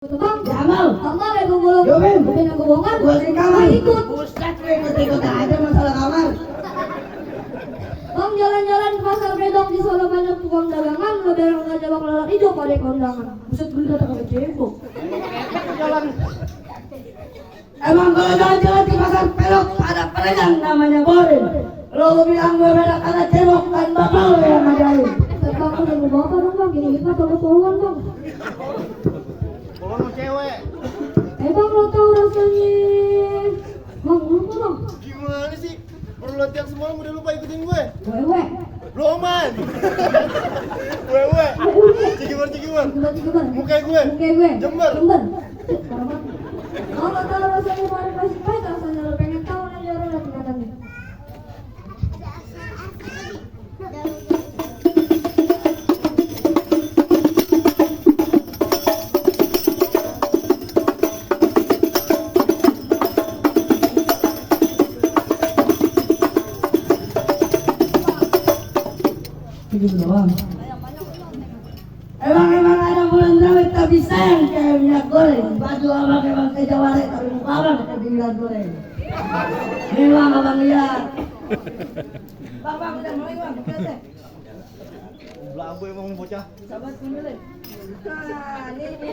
Bang, Jamal, kamar ya gue belum. Yo, Ben. Bukan yang gue bongkar. gua di kamar. Gua ikut. Ustaz, gue ikut aja masalah kamar. Bang, jalan-jalan ke pasar Bedok di Solo banyak tukang dagangan. Lebaran nggak jawab lalat hijau pada kondangan. Buset beli datang ke cebok. Jalan. Emang kalau jalan-jalan di pasar Pelok ada pedagang namanya Borin. Lo bilang gue beda karena cebok kan bapak lo yang ngajarin. Bang, udah mau bapak dong bang. Gini kita tolong tolongan bang. Kalau mau cewek, Bang lo tau rasanya. Bang, lupa bang. gimana sih? Baru latihan semalam udah lupa ikutin gue. Wewe. Roman. Wewe. Cikibar. Coba. Muka gue. Muka gue. Jember. Mau nggak tahu rasanya kemarin kasih pahit rasanya lo pengen tahu aja orang lihat tingkatannya. Gitu doang. Emang ada bulan drawit tapi sayang kayak minyak goreng. Baju abang emang kayak jawara tapi muka abang kayak minyak goreng. Memang abang lihat. Bang, udah mulai bang, lihat deh. Belabu emang bocah. Sahabat pemilih. Nah, ini.